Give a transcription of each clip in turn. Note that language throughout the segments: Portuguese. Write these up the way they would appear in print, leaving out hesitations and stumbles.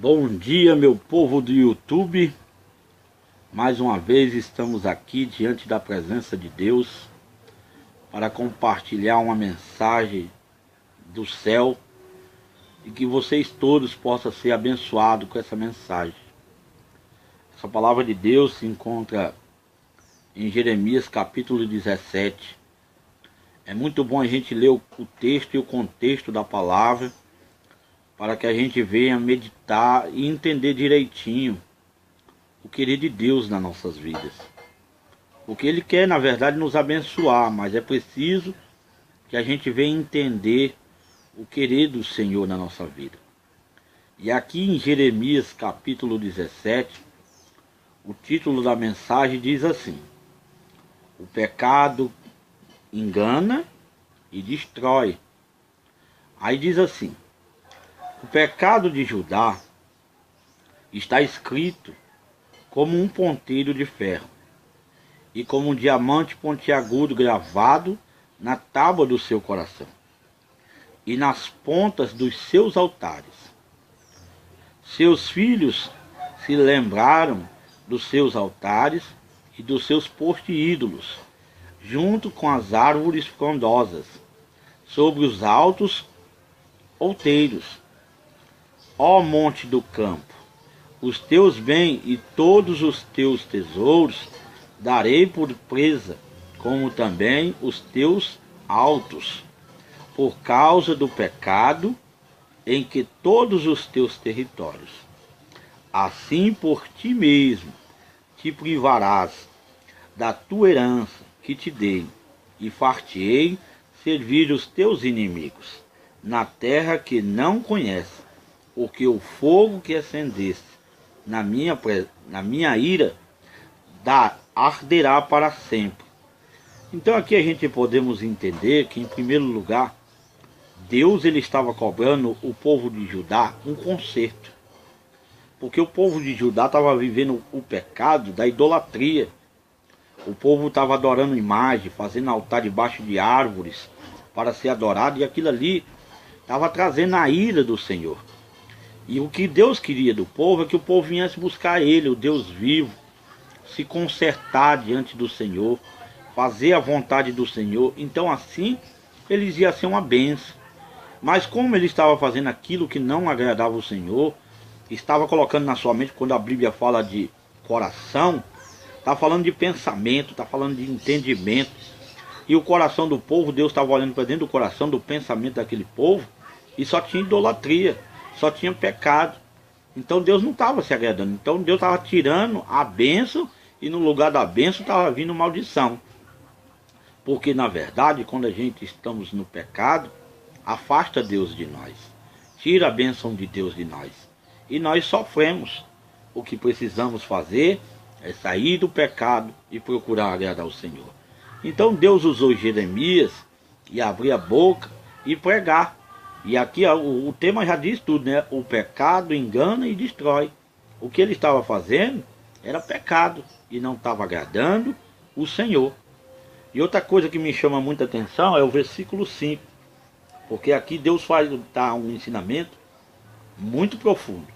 Bom dia, meu povo do YouTube. Mais uma vez estamos aqui diante da presença de Deus para compartilhar uma mensagem do céu e que vocês todos possam ser abençoados com essa mensagem. Essa palavra de Deus se encontra em Jeremias capítulo 17. É muito bom a gente ler o texto e o contexto da palavra para que a gente venha meditar e entender direitinho o querer de Deus nas nossas vidas. Porque Ele quer, na verdade, nos abençoar, mas é preciso que a gente venha entender o querer do Senhor na nossa vida. E aqui em Jeremias capítulo 17, o título da mensagem diz assim: o pecado engana e destrói. Aí diz assim: o pecado de Judá está escrito como um ponteiro de ferro e como um diamante pontiagudo gravado na tábua do seu coração e nas pontas dos seus altares. Seus filhos se lembraram dos seus altares e dos seus postes ídolos, junto com as árvores frondosas, sobre os altos outeiros. Ó monte do campo, os teus bens e todos os teus tesouros darei por presa, como também os teus altos, por causa do pecado em que todos os teus territórios. Assim por ti mesmo te privarás da tua herança que te dei, e far-te-ei servir os teus inimigos, na terra que não conhece, porque o fogo que acendeste na minha ira arderá para sempre. Então aqui a gente podemos entender que, em primeiro lugar, Deus ele estava cobrando o povo de Judá um conserto, porque o povo de Judá estava vivendo o pecado da idolatria. O povo estava adorando imagem, fazendo altar debaixo de árvores para ser adorado, e aquilo ali estava trazendo a ira do Senhor. E o que Deus queria do povo é que o povo viesse buscar Ele, o Deus vivo, se consertar diante do Senhor, fazer a vontade do Senhor. Então assim eles iam ser uma bênção. Mas como ele estava fazendo aquilo que não agradava o Senhor, estava colocando na sua mente, quando a Bíblia fala de coração, está falando de pensamento, está falando de entendimento. E o coração do povo, Deus estava olhando para dentro do coração, do pensamento daquele povo, e só tinha idolatria, só tinha pecado. Então Deus não estava se agradando. Então Deus estava tirando a bênção, e no lugar da bênção estava vindo maldição. Porque na verdade, quando a gente estamos no pecado, afasta Deus de nós, tira a bênção de Deus de nós, e nós sofremos. O que precisamos fazer é sair do pecado e procurar agradar ao Senhor. Então Deus usou Jeremias e abrir a boca e pregar. E aqui o tema já diz tudo, né? O pecado engana e destrói. O que ele estava fazendo era pecado e não estava agradando o Senhor. E outra coisa que me chama muita atenção é o versículo 5. Porque aqui Deus faz um ensinamento muito profundo.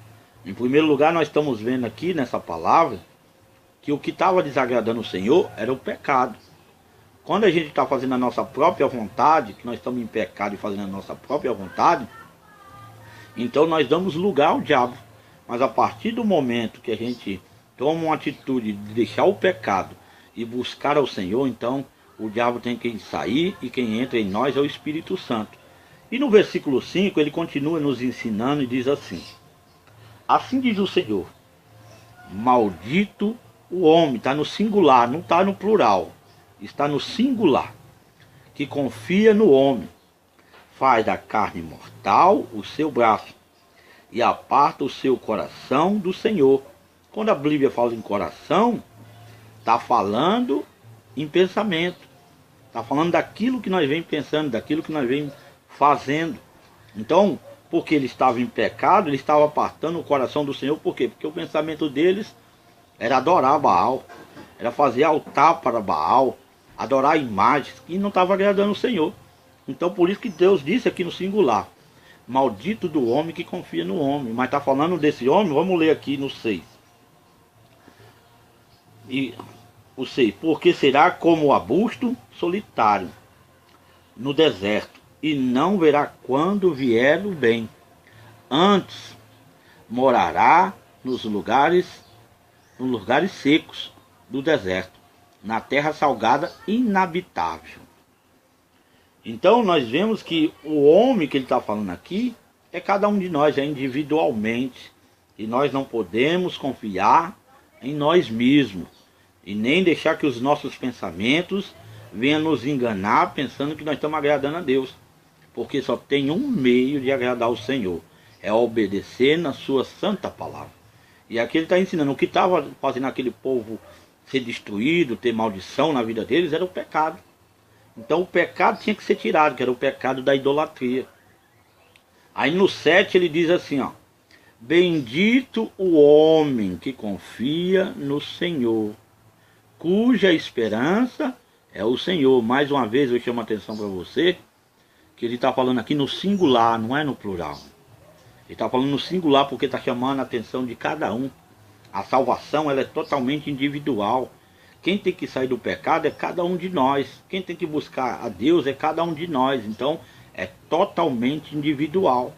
Em primeiro lugar, nós estamos vendo aqui nessa palavra que o que estava desagradando o Senhor era o pecado. Quando a gente está fazendo a nossa própria vontade, que nós estamos em pecado e fazendo a nossa própria vontade, então nós damos lugar ao diabo. Mas a partir do momento que a gente toma uma atitude de deixar o pecado e buscar ao Senhor, então o diabo tem que sair, e quem entra em nós é o Espírito Santo. E no versículo 5 ele continua nos ensinando e diz assim: assim diz o Senhor, maldito o homem, está no singular, não está no plural, está no singular, que confia no homem, faz da carne mortal o seu braço, e aparta o seu coração do Senhor. Quando a Bíblia fala em coração, está falando em pensamento, está falando daquilo que nós vem pensando, daquilo que nós vem fazendo. Então, porque ele estava em pecado, ele estava apartando o coração do Senhor. Por quê? Porque o pensamento deles era adorar Baal, era fazer altar para Baal, adorar imagens, e não estava agradando o Senhor. Então por isso que Deus disse aqui no singular, Maldito do homem que confia no homem. Mas está falando desse homem, vamos ler aqui no 6. E o 6. Porque será como o arbusto solitário no deserto, e não verá quando vier o bem. Antes morará nos lugares secos do deserto, na terra salgada inabitável. Então nós vemos que o homem que ele está falando aqui é cada um de nós, é individualmente. E nós não podemos confiar em nós mesmos. E nem deixar que os nossos pensamentos venham nos enganar pensando que nós estamos agradando a Deus. Porque só tem um meio de agradar o Senhor. É obedecer na sua santa palavra. E aqui ele está ensinando. O que estava fazendo aquele povo ser destruído, ter maldição na vida deles, era o pecado. Então o pecado tinha que ser tirado, que era o pecado da idolatria. Aí no 7 ele diz assim, ó. Bendito o homem que confia no Senhor, cuja esperança é o Senhor. Mais uma vez eu chamo a atenção para você, que ele está falando aqui no singular, não é no plural. Ele está falando no singular porque está chamando a atenção de cada um. A salvação ela é totalmente individual. Quem tem que sair do pecado é cada um de nós. Quem tem que buscar a Deus é cada um de nós. Então é totalmente individual.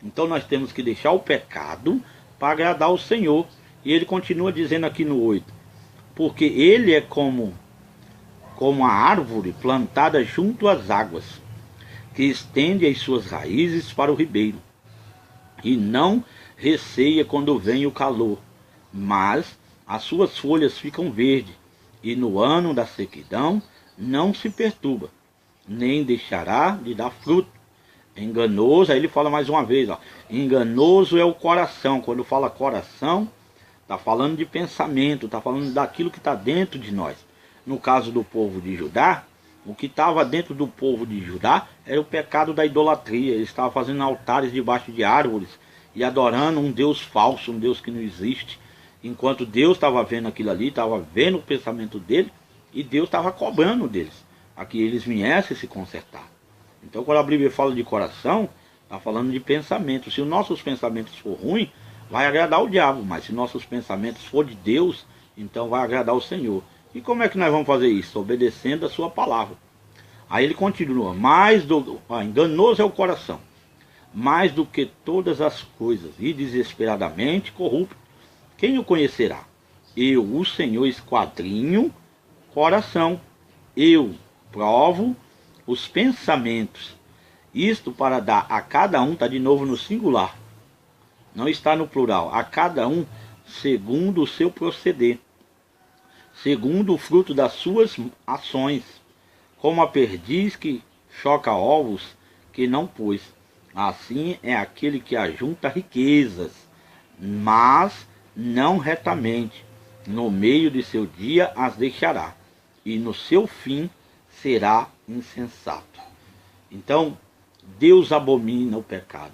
Então nós temos que deixar o pecado para agradar o Senhor. E ele continua dizendo aqui no 8. Porque ele é como a árvore plantada junto às águas, que estende as suas raízes para o ribeiro. E não receia quando vem o calor, mas as suas folhas ficam verdes. E no ano da sequidão não se perturba, nem deixará de dar fruto. Enganoso, aí ele fala mais uma vez, ó, enganoso é o coração. Quando fala coração, está falando de pensamento, está falando daquilo que está dentro de nós. No caso do povo de Judá, o que estava dentro do povo de Judá era o pecado da idolatria. Eles estavam fazendo altares debaixo de árvores e adorando um Deus falso, um Deus que não existe. Enquanto Deus estava vendo aquilo ali, estava vendo o pensamento dele, e Deus estava cobrando deles, a que eles viessem se consertar. Então quando a Bíblia fala de coração, está falando de pensamento. Se os nossos pensamentos for ruins, vai agradar o diabo, mas se nossos pensamentos for de Deus, então vai agradar o Senhor. E como é que nós vamos fazer isso? Obedecendo a sua palavra. Aí ele continua, enganoso é o coração, mais do que todas as coisas, e desesperadamente corrupto. Quem o conhecerá? Eu, o Senhor, esquadrinho coração. Eu provo os pensamentos. Isto para dar a cada um, está de novo no singular. Não está no plural. A cada um segundo o seu proceder. Segundo o fruto das suas ações. Como a perdiz que choca ovos que não pôs. Assim é aquele que ajunta riquezas, mas não retamente. No meio de seu dia as deixará, e no seu fim será insensato. Então, Deus abomina o pecado.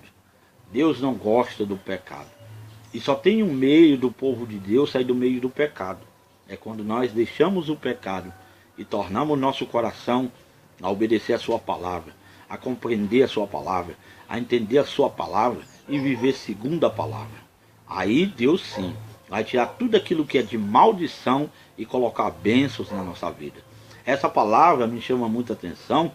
Deus não gosta do pecado. E só tem um meio do povo de Deus sair do meio do pecado. É quando nós deixamos o pecado e tornamos o nosso coração a obedecer a sua palavra, a compreender a sua palavra, a entender a sua palavra e viver segundo a palavra. Aí Deus sim vai tirar tudo aquilo que é de maldição e colocar bênçãos na nossa vida. Essa palavra me chama muita atenção,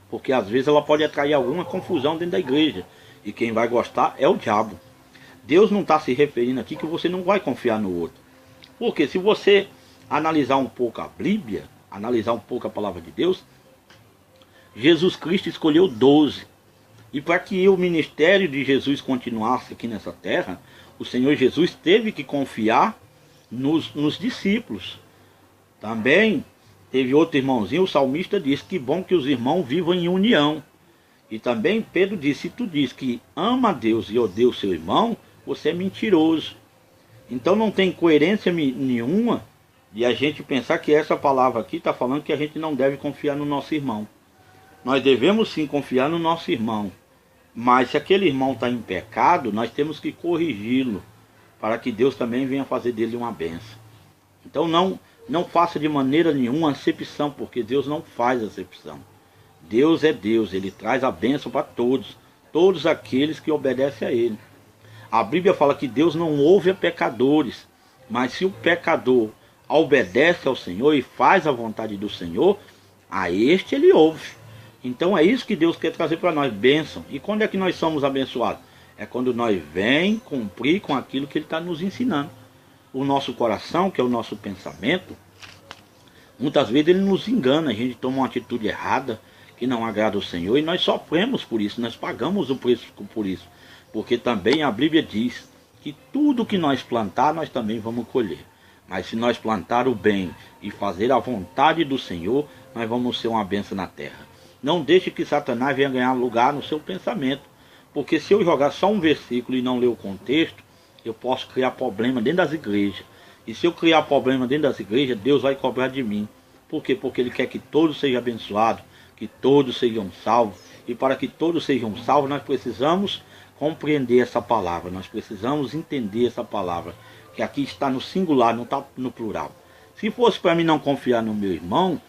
porque às vezes ela pode atrair alguma confusão dentro da igreja. E quem vai gostar é o diabo. Deus não está se referindo aqui que você não vai confiar no outro. Porque se você analisar um pouco a Bíblia, analisar um pouco a palavra de Deus, Jesus Cristo escolheu 12. E para que o ministério de Jesus continuasse aqui nessa terra, o Senhor Jesus teve que confiar nos discípulos. Também teve outro irmãozinho, o salmista disse que bom que os irmãos vivam em união. E também Pedro disse, se tu diz que ama a Deus e odeia o seu irmão, você é mentiroso. Então não tem coerência nenhuma de a gente pensar que essa palavra aqui está falando que a gente não deve confiar no nosso irmão. Nós devemos sim confiar no nosso irmão. Mas se aquele irmão está em pecado, nós temos que corrigi-lo, para que Deus também venha fazer dele uma bênção. Então não faça de maneira nenhuma acepção, porque Deus não faz acepção. Deus é Deus, Ele traz a bênção para todos. todos aqueles que obedecem a Ele. A Bíblia fala que Deus não ouve a pecadores, mas se o pecador obedece ao Senhor e faz a vontade do Senhor, a este Ele ouve. Então é isso que Deus quer trazer para nós, bênção. E quando é que nós somos abençoados? É quando nós vem cumprir com aquilo que Ele está nos ensinando. O nosso coração, que é o nosso pensamento, muitas vezes ele nos engana, a gente toma uma atitude errada, que não agrada ao Senhor, e nós sofremos por isso, nós pagamos o preço por isso. Porque também a Bíblia diz que tudo que nós plantar, nós também vamos colher. Mas se nós plantar o bem e fazer a vontade do Senhor, nós vamos ser uma bênção na terra. Não deixe que Satanás venha ganhar lugar no seu pensamento. Porque se eu jogar só um versículo e não ler o contexto, eu posso criar problema dentro das igrejas. E se eu criar problema dentro das igrejas, Deus vai cobrar de mim. Por quê? Porque Ele quer que todos sejam abençoados, que todos sejam salvos. E para que todos sejam salvos, nós precisamos compreender essa palavra. Nós precisamos entender essa palavra. Que aqui está no singular, não está no plural. Se fosse para mim não confiar no meu irmão,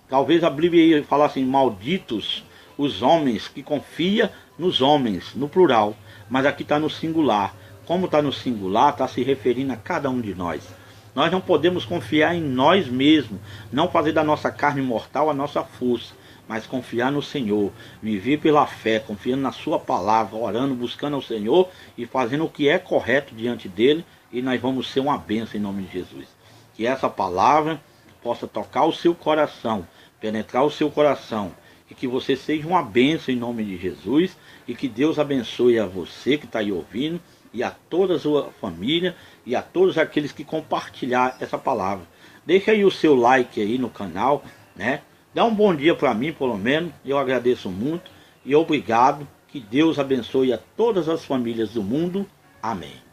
talvez a Bíblia ia falar assim, malditos os homens que confiam nos homens, no plural. Mas aqui está no singular. Como está no singular, está se referindo a cada um de nós. Nós não podemos confiar em nós mesmos, não fazer da nossa carne mortal a nossa força, mas confiar no Senhor, viver pela fé, confiando na sua palavra, orando, buscando ao Senhor e fazendo o que é correto diante dele, e nós vamos ser uma bênção em nome de Jesus. Que essa palavra possa tocar o seu coração, penetrar o seu coração, e que você seja uma bênção em nome de Jesus, e que Deus abençoe a você que está aí ouvindo, e a toda a sua família, e a todos aqueles que compartilhar essa palavra. Deixa aí o seu like aí no canal, né? Dá um bom dia para mim, pelo menos, eu agradeço muito, e obrigado, que Deus abençoe a todas as famílias do mundo. Amém.